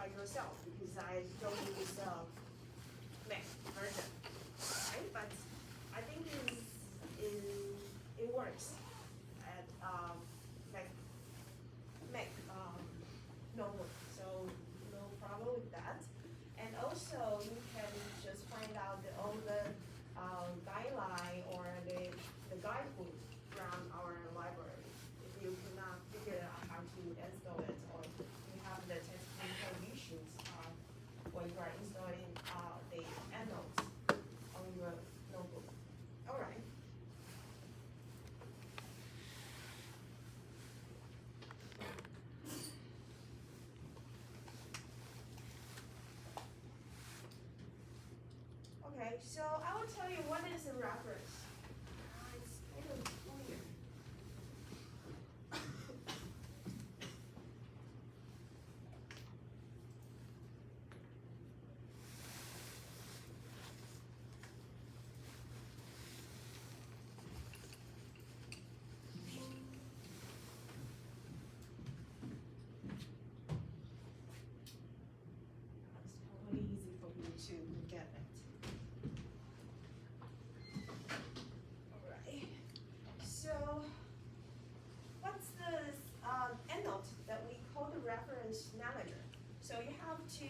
by yourself because I don't use Mac version, right? But I think it works at Mac notebook, so no problem with that. And also you can just find out all the guideline or the guidebook from our library. If you cannot figure out how to install it, or you have the technical issues when you are installing the endnotes on your notebook. All right. Okay, so I will tell you what is a reference. It's kind of weird. It's probably easy for you to get it. Alright, so what's the endnote that we call the reference manager? So you have to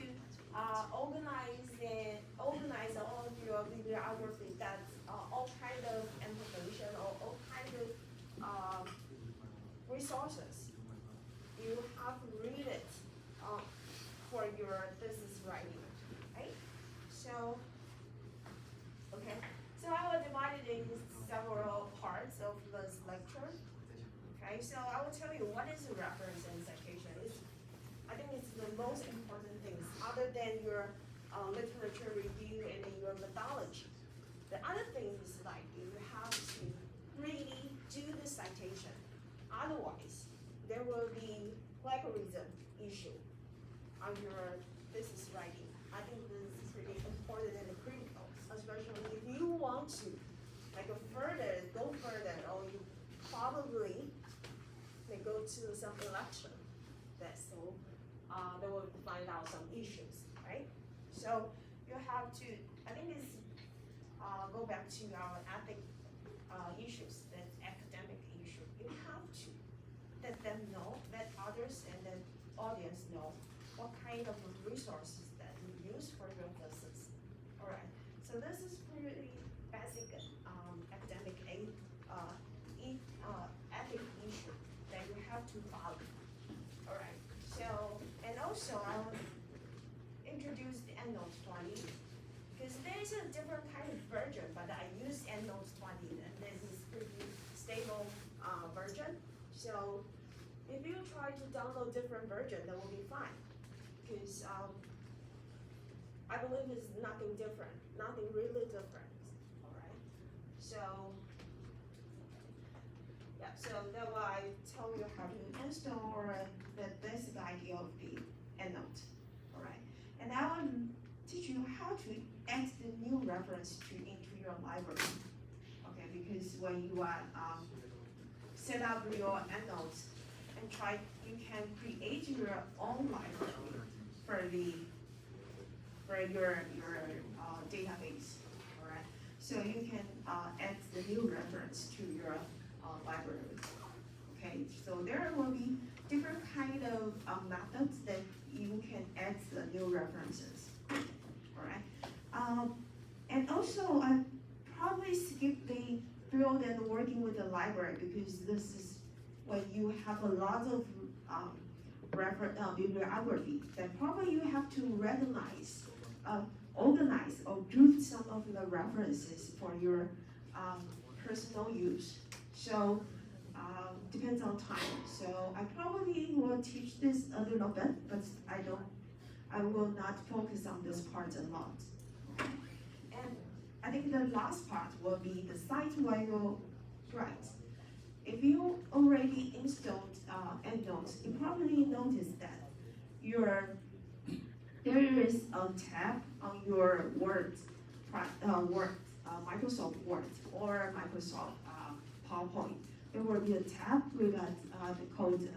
organize all of your bibliography, that's all kind of information or all kind of resources. You have to read it for your thesis writing, right? So, okay. So I will divide it in several parts of this lecture. Okay, so I will tell you what is a reference and citation. I think it's the most important things other than your literature review and then your methodology. The other thing is like you have to really do the citation. Otherwise, there will be plagiarism issue on your thesis writing. I think this is pretty important and critical, especially if you want to go further, or you probably may go to some election that so they will find out some issues, right? So you have to, I think it's go back to our ethic issues, that academic issue. You have to let them know, let others and then audience know what kind of resources that you use for your thesis. All right, so this is pretty basic academic ethic issue that you have to follow. All right, so, and also I will introduce the EndNote 20 because there is a different kind of version, but I use EndNote 20 and this is pretty stable version. So if you try to download different version, that will be fine because I believe it's nothing different, nothing really different. All right, so yeah, so that will I tell you how to install the basic idea of the EndNote. All right, and I will teach you how to add the new reference into your library. Okay, because when you are set up your EndNotes and you can create your own library for your database. All right, so you can add the new reference to your library. Okay, so there will be different kind of methods that you can add the new references. All right, and also I probably skip the field and working with the library because this is when you have a lot of bibliography, then probably you have to recognize, organize, or group some of the references for your personal use. So depends on time. So I probably will teach this a little bit, but I will not focus on this part a lot. And I think the last part will be the site where you write. If you already installed EndNote, you probably noticed that there is a tab on your Microsoft Word or Microsoft PowerPoint. There will be a tab with the code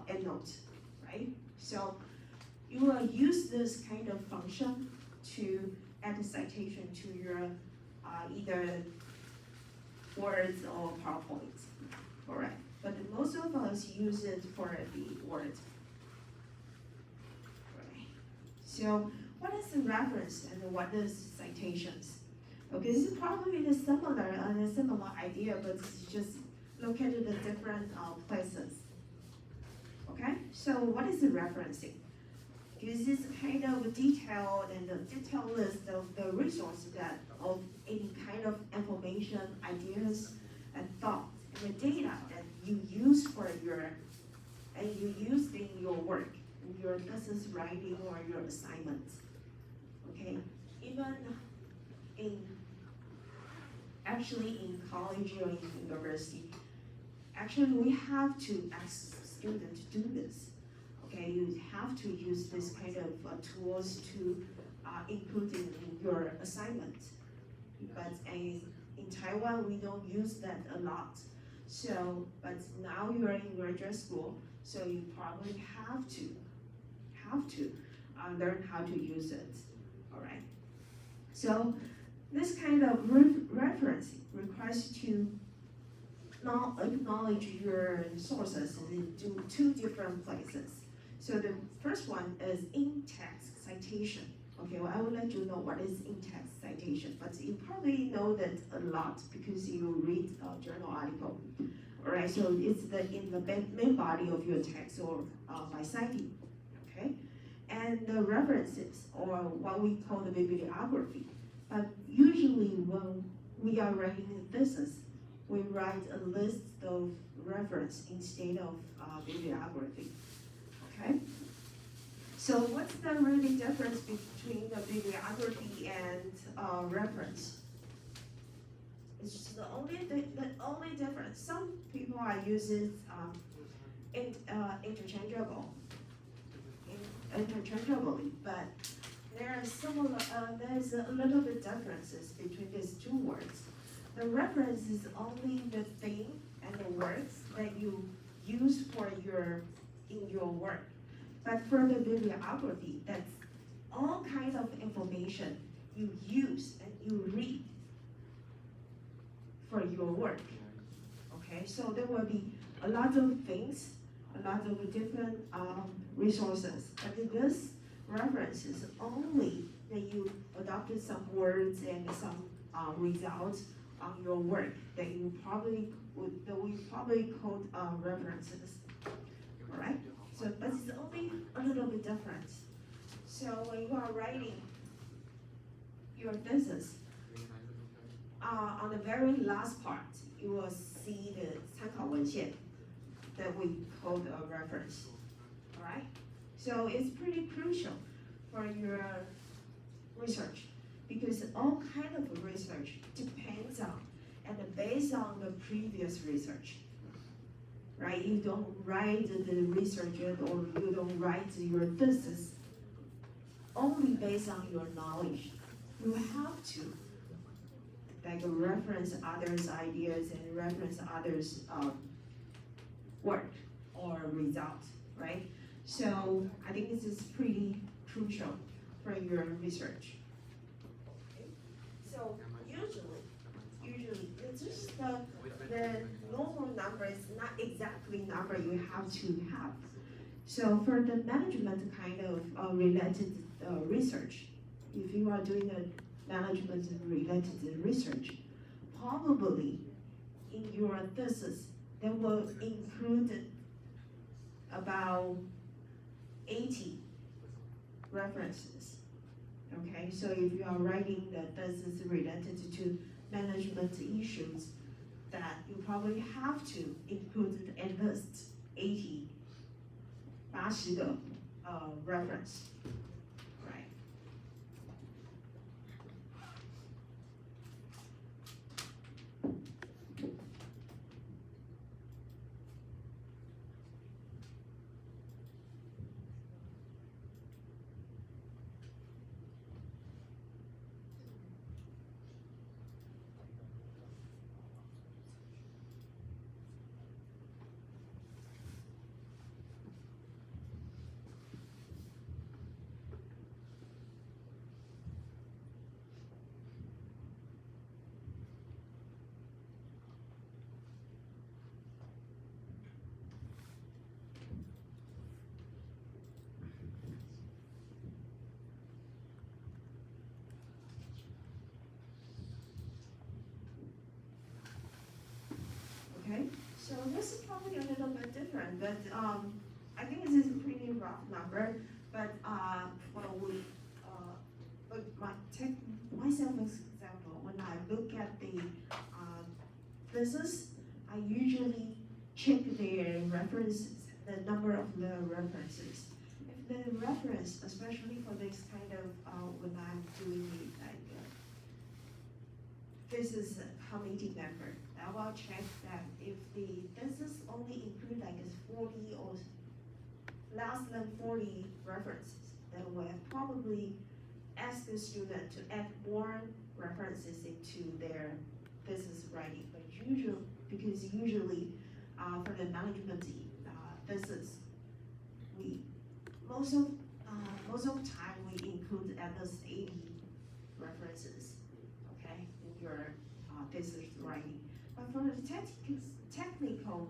EndNote, right? So you will use this kind of function to add a citation to your either words or PowerPoint. Alright, but most of us use it for the words. Right. So what is the reference and what is citations? Okay, this is probably a similar idea, but it's just located at different places. Okay, so what is the referencing? This is kind of a detailed list of the resources that of any kind of information, ideas, and thoughts, and the data that you use in your work, in your business writing or your assignments. Okay, even in college or in university, actually we have to ask students to do this. Okay, you have to use this kind of tools to include in your assignment. But in Taiwan, we don't use that a lot. So, but now you're in graduate school, so you probably have to learn how to use it. All right. So this kind of reference requires you to acknowledge your sources in two different places. So the first one is in-text citation. Okay, well, I will let you know what is in-text citation, but you probably know that a lot because you read a journal article. All right, so it's in the main body of your text or by citing. Okay, and the references, or what we call the bibliography. But usually when we are writing a thesis, we write a list of reference instead of bibliography. Okay? So what's the really difference between the bibliography and reference? It's just the only difference. Some people are using interchangeably, but there's a little bit differences between these two words. The reference is only the thing and the words that you use in your work. But for the bibliography, that's all kinds of information you use and you read for your work. Okay, so there will be a lot of things, a lot of different resources. But this reference is only that you adopted some words and some results on your work that we probably call references. All right. So, but it's only a little bit different. So when you are writing your thesis, on the very last part, you will see the 参考文献 that we call a reference. All right. So it's pretty crucial for your research because all kind of research depends on and based on the previous research. Right? You don't write the research or you don't write your thesis only based on your knowledge. You have to like reference others' ideas and reference others' work or results, right? So I think this is pretty crucial for your research. Okay. So usually it's just the normal number is not exactly number you have to have. So for the management kind of related research, if you are doing a management related research, probably in your thesis, they will include about 80 references. Okay, so if you are writing the thesis related to management issues, that you probably have to include at least 80 个reference. Okay, so this is probably a little bit different, but I think this is a pretty rough number. But take myself as example. When I look at the business, I usually check their references, the number of the references. If the reference, especially for this kind of when I'm doing like business committee member, I will check that if the business only include like 40 or less than 40 references, then we'll probably ask the student to add more references into their business writing. But usually for the management business, most of the time we include at least 80 references, okay, in your business writing. But for the technical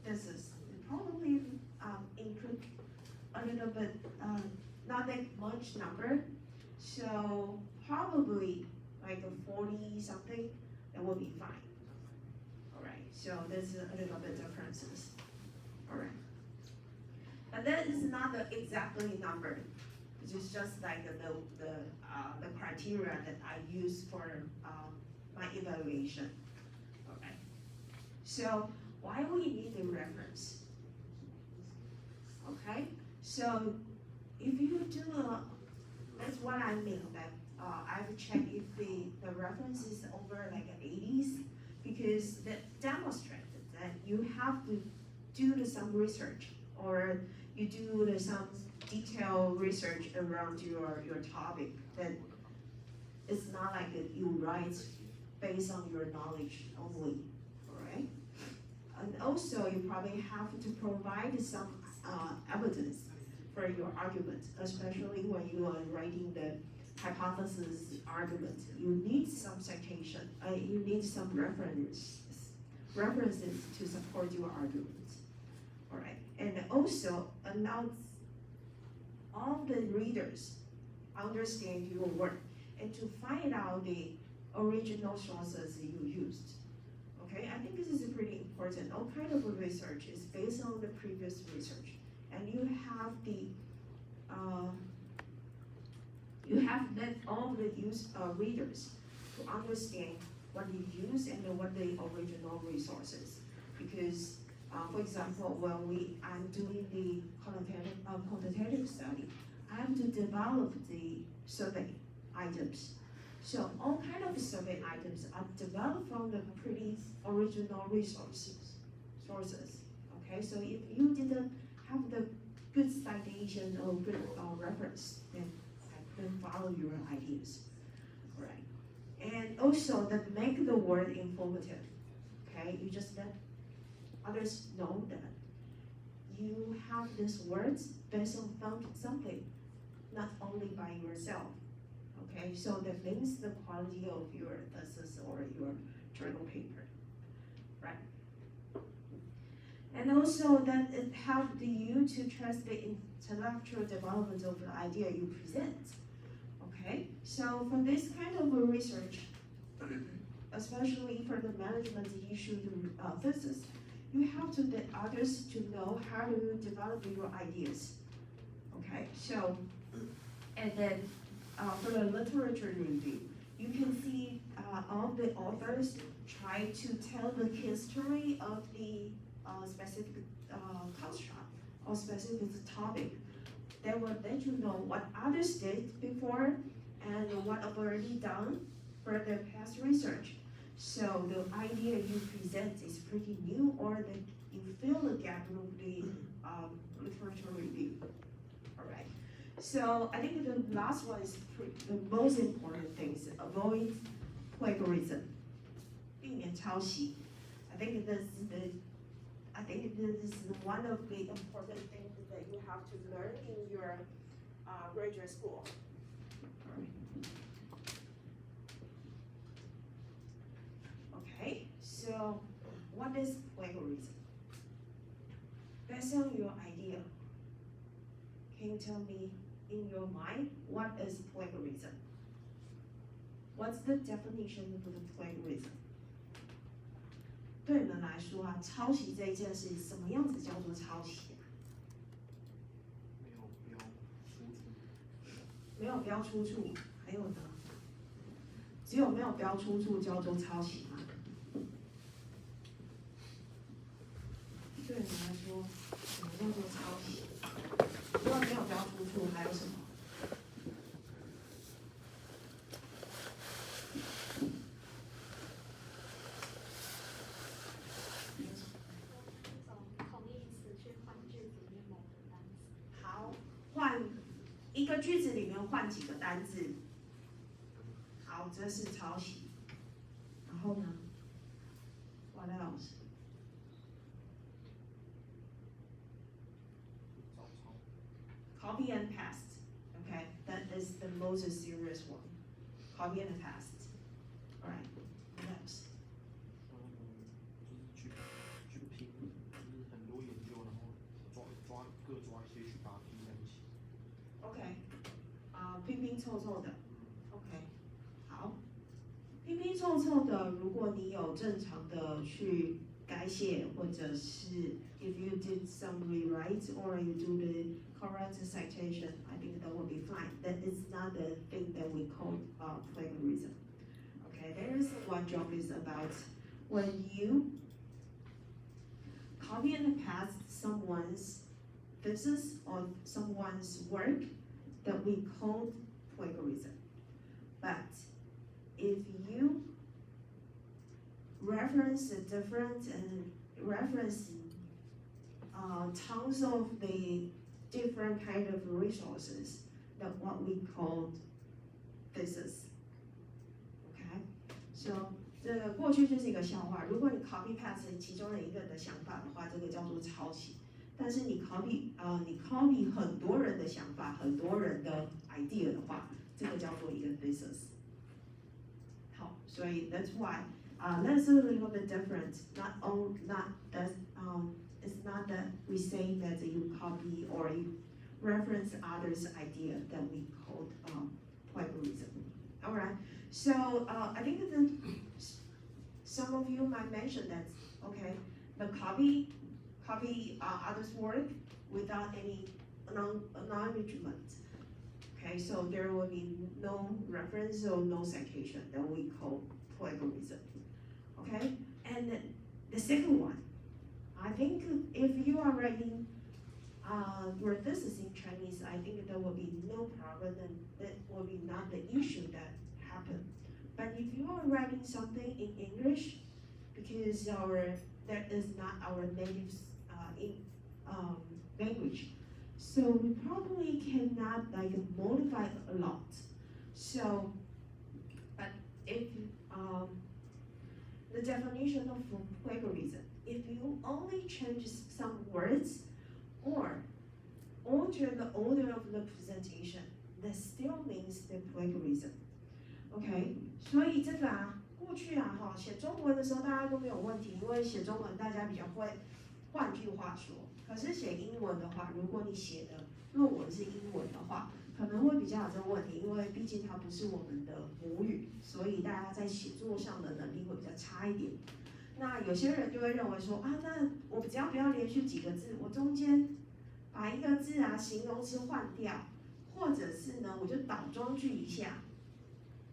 business, it probably include a little bit, not that much number. So probably like a 40 something, that will be fine. All right, so there's a little bit differences. All right, but that is not the exactly number. It's just like the criteria that I use for my evaluation. All right, so why we need a reference? Okay, so if you do that's what I mean, that I've checked if the reference is over like 80s, because that demonstrated that you have to do some research, or you do some detailed research around your topic, that it's not like you write based on your knowledge only, all right? And also you probably have to provide some evidence for your argument, especially when you are writing the hypothesis argument. You need some citation, you need some references to support your argument. All right, and also announce all the readers understand your work and to find out the original sources you used. Okay, I think this is pretty important. All kind of research is based on the previous research, and you have that all the readers to understand what you use and what the original resources. Because, for example, when I'm doing the quantitative study, I have to develop the survey items. So all kind of survey items are developed from the pretty original sources. Okay, so if you didn't have the good citation or good reference, then I couldn't follow your ideas. Right? And also that make the word informative. Okay, you just let others know that you have these words based on something, not only by yourself. Okay, so that links the quality of your thesis or your journal paper, right? And also that it helps you to trust the intellectual development of the idea you present. Okay, so for this kind of a research, especially for the management issue thesis, you have to let others to know how to develop your ideas. Okay, so, and then for the literature review, you can see all the authors try to tell the history of the specific construct or specific topic. They will let you know what others did before and what I've already done for the past research. So the idea you present is pretty new, or that you fill the gap with the literature review. All right. So I think the last one is the most important thing is avoid plagiarism. 避免抄袭. I think this is one of the important things that you have to learn in your graduate school. Okay, so what is plagiarism? Based on your idea, can you tell me in your mind what is plagiarism? What's the definition for the plagiarism? 对你们来说啊，抄袭这一件事，什么样子叫做抄袭啊？没有标出处，还有呢？只有没有标出处叫做抄袭吗？对你来说，什么叫做抄袭？除了没有标出处，还有什么？好，换一个句子里面换几个单字。好，这是抄袭。然后呢 ？What else？ Copy and paste. Okay, that is the most serious one. Copy and paste. All right. What else? 就是去拼，就是很多研究，然后各抓一些去把它拼在一起。OK，拼拼凑凑的。OK， 好，拼拼凑凑的，如果你有正常的去改写，或者是 if you did some rewrite or you do the correct citation, I think that will be fine. That is not the thing that we call plagiarism. Okay, there is one job is about when you copy and paste someone's thesis or someone's work that we call plagiarism. But if you reference a different and reference tons of the different kind of resources that what we call thesis. Okay, so 这个过去就是一个笑话。如果你 copy paste 其中的一个人的想法的话，这个叫做抄袭。但是你 copy 很多人的想法，很多人的 idea 的话，这个叫做一个 thesis。好，所以 that's why that's a little bit different. It's not that we say that you copy or you reference others' idea that we call plagiarism. All right. So I think that some of you might mention that okay, the copy others' work without any acknowledgement. Okay, so there will be no reference or no citation that we call plagiarism. Okay, and the second one, I think if you are writing your thesis in Chinese, I think there will be no problem and that will be not the issue that happened. But if you are writing something in English, because that is not our native language, so we probably cannot like modify a lot. So, but if the definition of plagiarism, if you only change some words or alter the order of the presentation, that still means the plagiarism. OK， 所以这个过去写中文的时候大家都没有问题，因为写中文大家比较会。换句话说，可是写英文的话，如果你写的论文是英文的话，可能会比较有这个问题，因为毕竟它不是我们的母语，所以大家在写作上的能力会比较差一点。那有些人就会认为说那我只要不要连续几个字，我中间把一个字形容词换掉，或者是呢我就倒装句一下，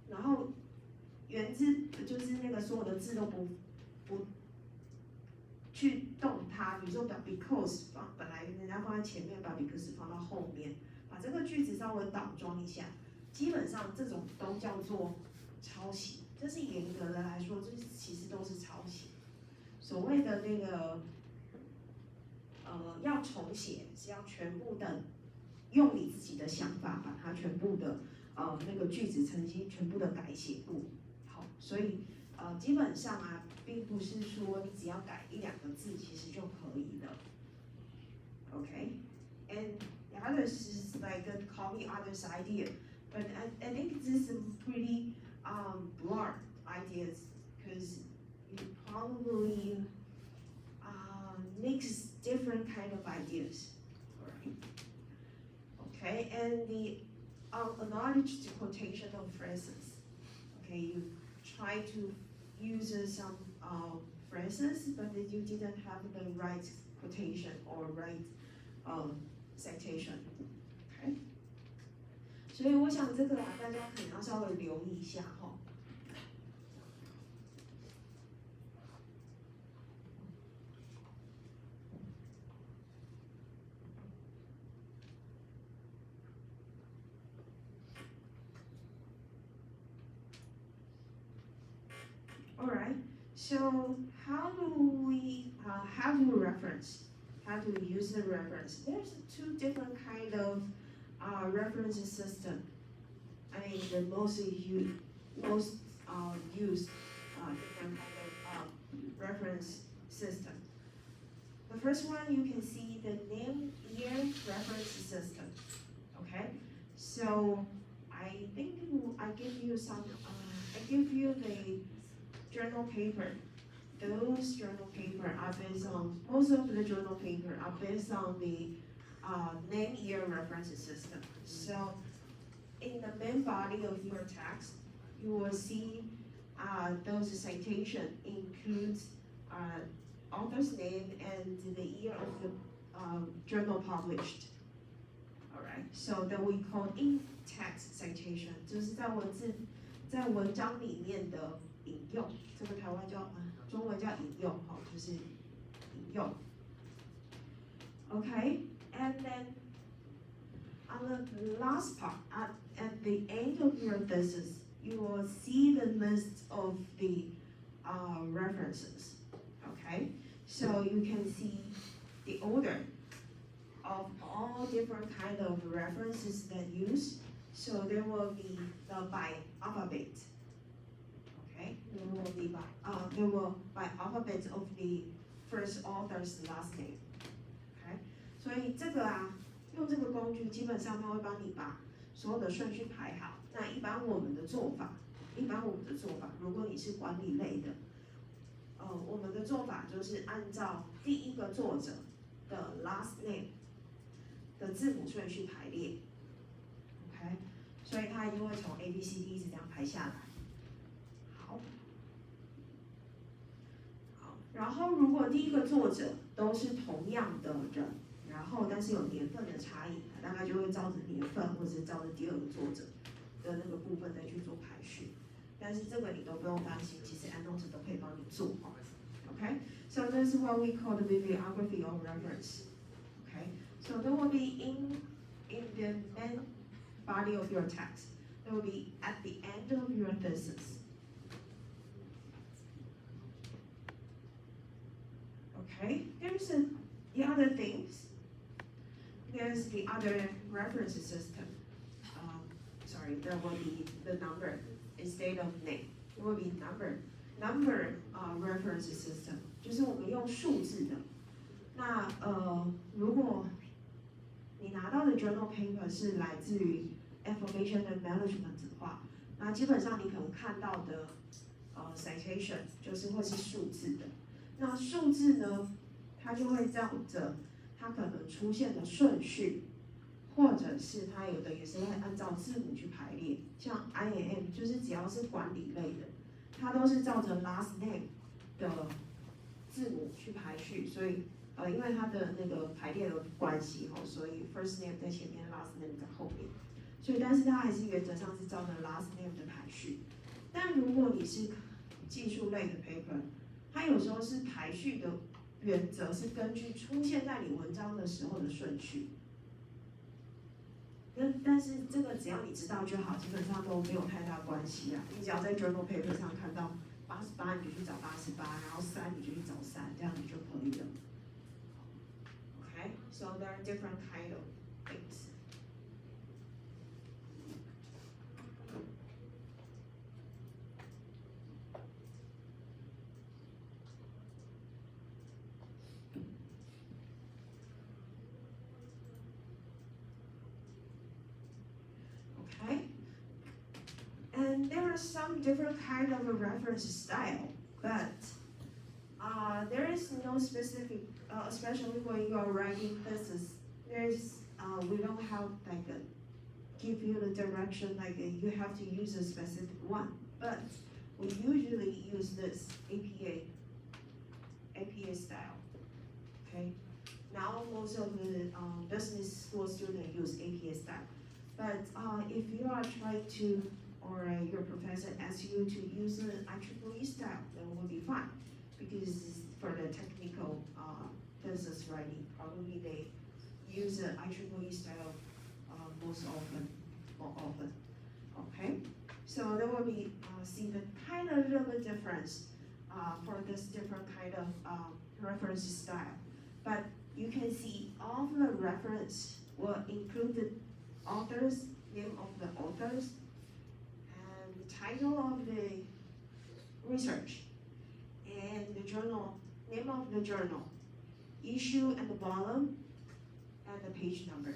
然后原字就是那个所有的字都不去动它，比如说把 because 本来人家放在前面，把 because 放到后面，把这个句子稍微倒装一下，基本上这种都叫做抄袭。这是严格的来说，这其实都是抄袭。所谓的那个要重写是要全部的用你自己的想法把它全部的那个句子曾经全部的改写过。好，所以基本上并不是说你只要改1-2个字其实就可以的。Okay, and the others is like copy others' idea, but I think this is pretty broad ideas because you probably mix different kind of ideas. Alright. Okay, and the acknowledged quotational phrases. Okay, you try to use some phrases, but you didn't have the right quotation or right citation. OK， 所以我想这个大家可能要稍微留意一下哈。Alright, so how do we reference? How do we use the reference? There's two different kind of reference system. I mean, the most used different kind of reference system. The first one you can see the name year reference system. Okay, so I think I give you some. I give you the journal paper. Those journal paper are based on, most of the journal paper are based on the name year reference system. So in the main body of your text, you will see those citation includes author's name and the year of the journal published. Alright, so that we call in-text citation， 就是在文章里面的引用，这个台湾叫中文叫引用，好，就是引用。Okay, and then on the last part, at the end of your thesis, you will see the list of the references. Okay, so you can see the order of all different kind of references that use. So there will be the by alphabet. Okay, there will by alphabet of the first author's last name. Okay, 所以这个用这个工具，基本上它会帮你把所有的顺序排好。那一般我们的做法，如果你是管理类的，我们的做法就是按照第一个作者的 last name 的字母顺序排列。OK， 所以它一定会从 A B C D 一直这样排下来。好，然后如果第一个作者都是同样的人，然后但是有年份的差异，大概就会照着年份或者是照着第二个作者的那个部分再去做排序。但是这个你都不用担心，其实 EndNote 都可以帮你做。Okay, so this is what we call the bibliography or reference. Okay, so there will be in the main body of your text. There will be at the end of your thesis. Okay, there's the other things. There's the other reference system. There will be the number instead of name. There will be number reference system. 就是我们用数字的。那如果你拿到的 journal paper 是来自于 information and management 的话，那基本上你可能看到的citation 就是会是数字的。那数字呢，它就会照着它可能出现的顺序，或者是它有的也是会按照字母去排列。像 IAM 就是只要是管理类的，它都是照着 last name 的字母去排序，所以因为它的那个排列的关系所以 first name 在前面 ，last name 在后面，所以但是它还是原则上是照着 last name 的排序。但如果你是技术类的 paper， 它有时候是排序的原则是根据出现在你文章的时候的顺序。但是这个只要你知道就好，基本上都没有太大关系啦。你只要在 journal paper 上看到88，你就去找88，然后3你就去找3，这样你就可以了。Okay, so there are different kind of things. Okay, and there are some different kind of a reference style, but there is no specific, especially when you are writing thesis. We don't have like give you the direction like you have to use a specific one, but we usually use this APA APA style. Okay, now most of the business school students use APA style, but if you are trying to, or your professor asks you to use an IEEE style, then will be fine, because for the technical business writing, probably they use an IEEE style more often. Okay, so there will be see the kind of little bit difference for this different kind of reference style, but you can see all of the reference will include the authors, name of the authors, and the title of the research, and the journal, name of the journal, issue and the volume, and the page number.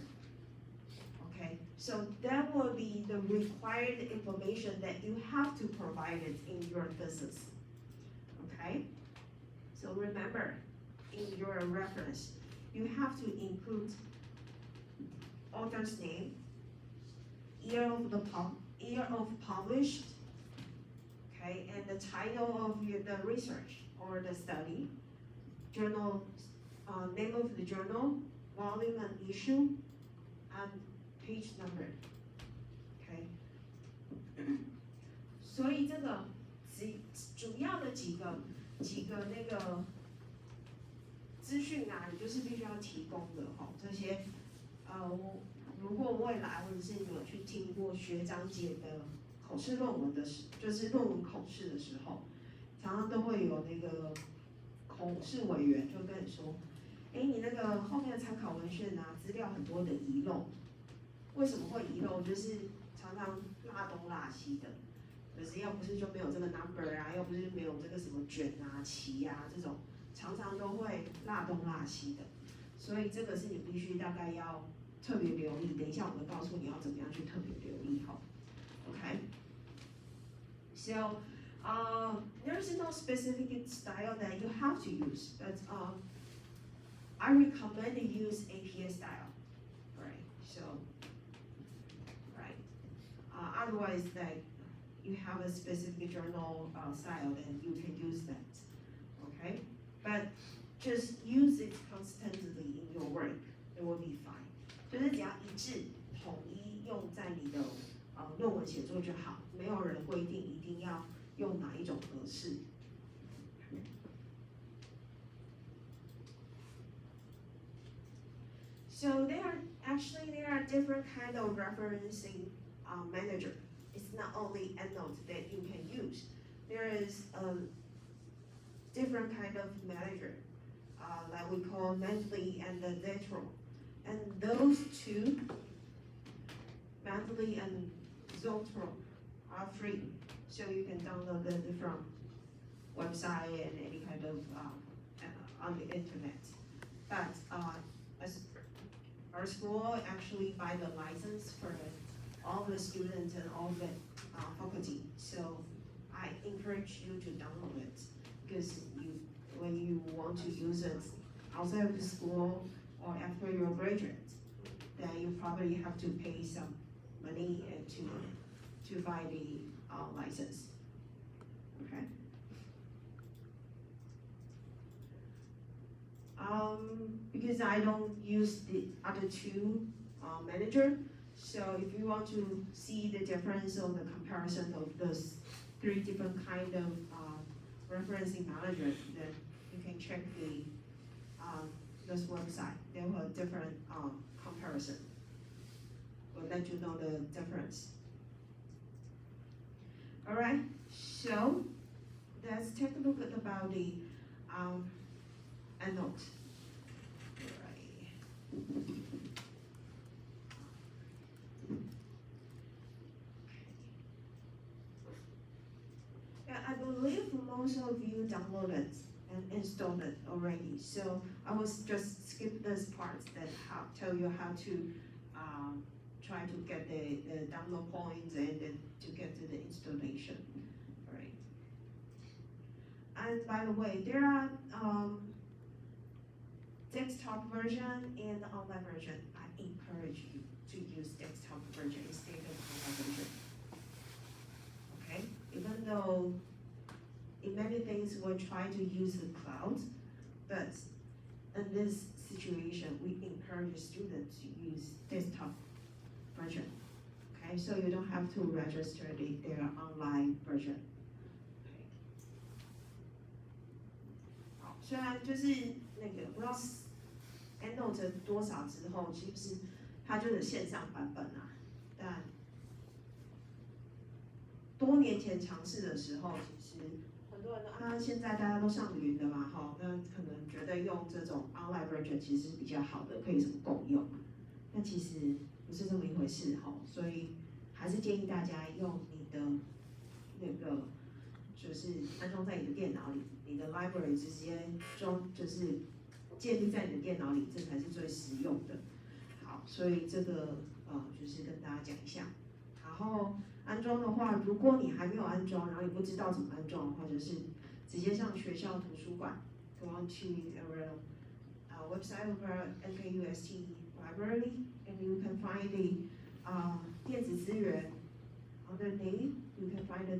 Okay, so that will be the required information that you have to provide it in your thesis. Okay, so remember, in your reference, you have to include author's name, year of published, okay, and the title of the research or the study, journal, name of the journal, volume and issue, and page number. Okay. 所以这个主要的几个那个资讯啊，你就是必须要提供的哈。这些如果未来或者是你有去听过学长姐的口试论文的就是论文口试的时候，常常都会有那个口试委员就跟你说，你那个后面的参考文献啊，资料很多的遗漏。为什么会遗漏？就是常常落东落西的，就是要不是就没有这个 number 啊，要不是没有这个什么卷啊、旗啊这种，常常都会落东落西的。所以这个是你必须大概要特别留意。等一下我们告诉你要怎么样去特别留意哈。Okay. So, there's no specific style that you have to use, but I recommend you use APA style, right? So, right. Otherwise, like you have a specific journal style, then you can use that, okay? But just use it constantly in your work, it will be fine. 就是只要一致统一用在你的论文写作就好，没有人规定一定要用哪一种格式。So there are different kind of referencing manager. It's not only EndNote that you can use. There is a different kind of manager that we call Mendeley and Zotero. And those two, Mendeley and Zotero, are free. So you can download them from website and any kind of on the internet. But as our school actually buy the license for all the students and all the faculty. So I encourage you to download it because when you want to use it outside of the school or after you're a graduate, then you probably have to pay some money to buy the license. Okay. Because I don't use the other two manager, so if you want to see the difference or the comparison of those three different kind of referencing managers, then you can check this website. They will have different comparison. Will let you know the difference. All right, so let's take a look at about the EndNote. Yeah, I believe most of you downloaded and installed it already. So I will just skip this part that tell you how to try to get the download points and then to get to the installation. All right. And by the way, there are desktop version and online version. I encourage you to use desktop version instead of online version. Okay? Even though in many things we're trying to use the cloud, But in this situation, we encourage students to use desktop version. Okay, so you don't have to register their online version. Okay. 好，虽然就是那个不知道 EndNote 多少之后，其实它就是线上版本啊，但多年前尝试的时候，其实很多人都现在大家都上云的嘛，哈，那可能觉得用这种 online version 其实是比较好的，可以什么共用，但其实不是这么一回事哈，所以还是建议大家用你的那个，就是安装在你的电脑里，你的 library 直接就是建立在你的电脑里，这才是最实用的。好，所以这个就是跟大家讲一下，然后。安装的话，如果你还没有安装，然后你不知道怎么安装，或者是直接上学校图书馆 ，go on to our website of our NKUST library, and you can find the 电子资源 underneath. You can find the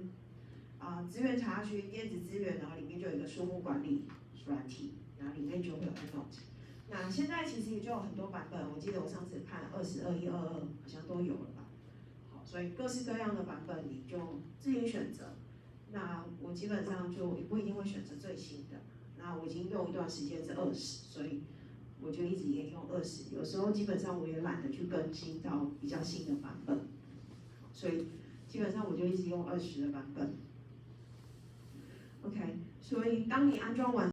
资源查询电子资源，然后里面就有一个书目管理软体，然后里面就会有 EndNote。那现在其实也就有很多版本，我记得我上次看20、21、22好像都有了吧。所以各式各样的版本你就自行选择。那我基本上就不一定会选择最新的。那我已经用一段时间是20，所以我就一直沿用20。有时候基本上我也懒得去更新到比较新的版本，所以基本上我就一直用20的版本。OK， 所以当你安装完。